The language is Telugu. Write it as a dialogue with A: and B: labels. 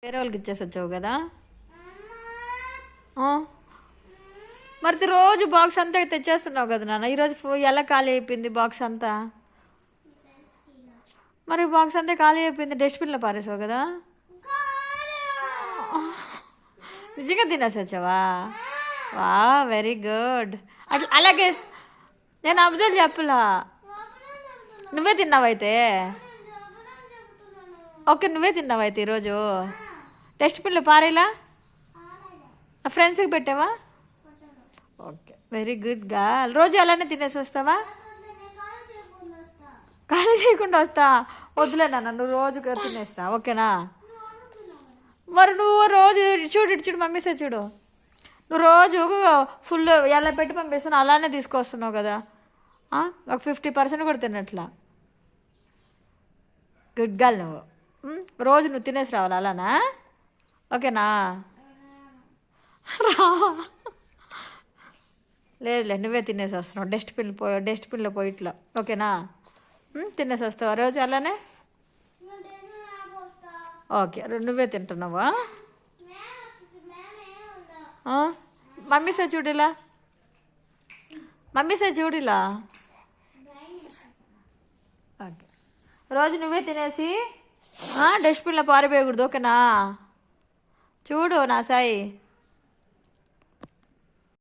A: వేరే వాళ్ళకి ఇచ్చేసి వచ్చావు కదా. మరి రోజు బాక్స్ అంతా తెచ్చేస్తున్నావు కదా నాన్న. ఈరోజు ఎలా ఖాళీ అయిపోయింది బాక్స్ అంతా? మరి బాక్స్ అంతా ఖాళీ అయిపోయింది, డస్ట్బిన్లో పారేసావు కదా. నిజంగా తినేసి వచ్చావా? వా, వెరీ గుడ్. అట్లా అలాగే నేను అబ్జర్వ్ చెప్పలా. నువ్వే తిన్నావైతే? ఓకే, నువ్వే తిన్నావైతే ఈరోజు. డస్ట్బిన్లో పారేలా? ఫ్రెండ్స్కి పెట్టావా? Okay, very good girl. రోజు అలానే తినేసి వస్తావా? ఖాళీ చేయకుండా వస్తా? వద్దులే నాన్న, నువ్వు రోజు తినేస్తా, ఓకేనా? మరి నువ్వు రోజు చూడు మమ్మీ సార్ చూడు, నువ్వు రోజు ఫుల్ ఎలా పెట్టి పంపిస్తున్నావు, అలానే తీసుకొస్తున్నావు కదా. ఒక 50% కూడా తిన్నట్లా. గుడ్ గర్ల్ నువ్వు. రోజు నువ్వు తినేసి రావాలి అలానా, ఓకేనా? రా, లేదులే, నువ్వే తినేసి వస్తున్నావు. డస్ట్బిన్లో పోయి ఇట్లా, ఓకేనా? తినేసి వస్తావా రోజు అలానే? ఓకే, నువ్వే తింటున్నావా? మమ్మీ సార్ చూడిలా, మమ్మీ సార్ చూడిలా. ఓకే, రోజు నువ్వే తినేసి డస్ట్బిన్లో పారిపోయకూడదు, ఓకేనా? చూడు నా సాయి.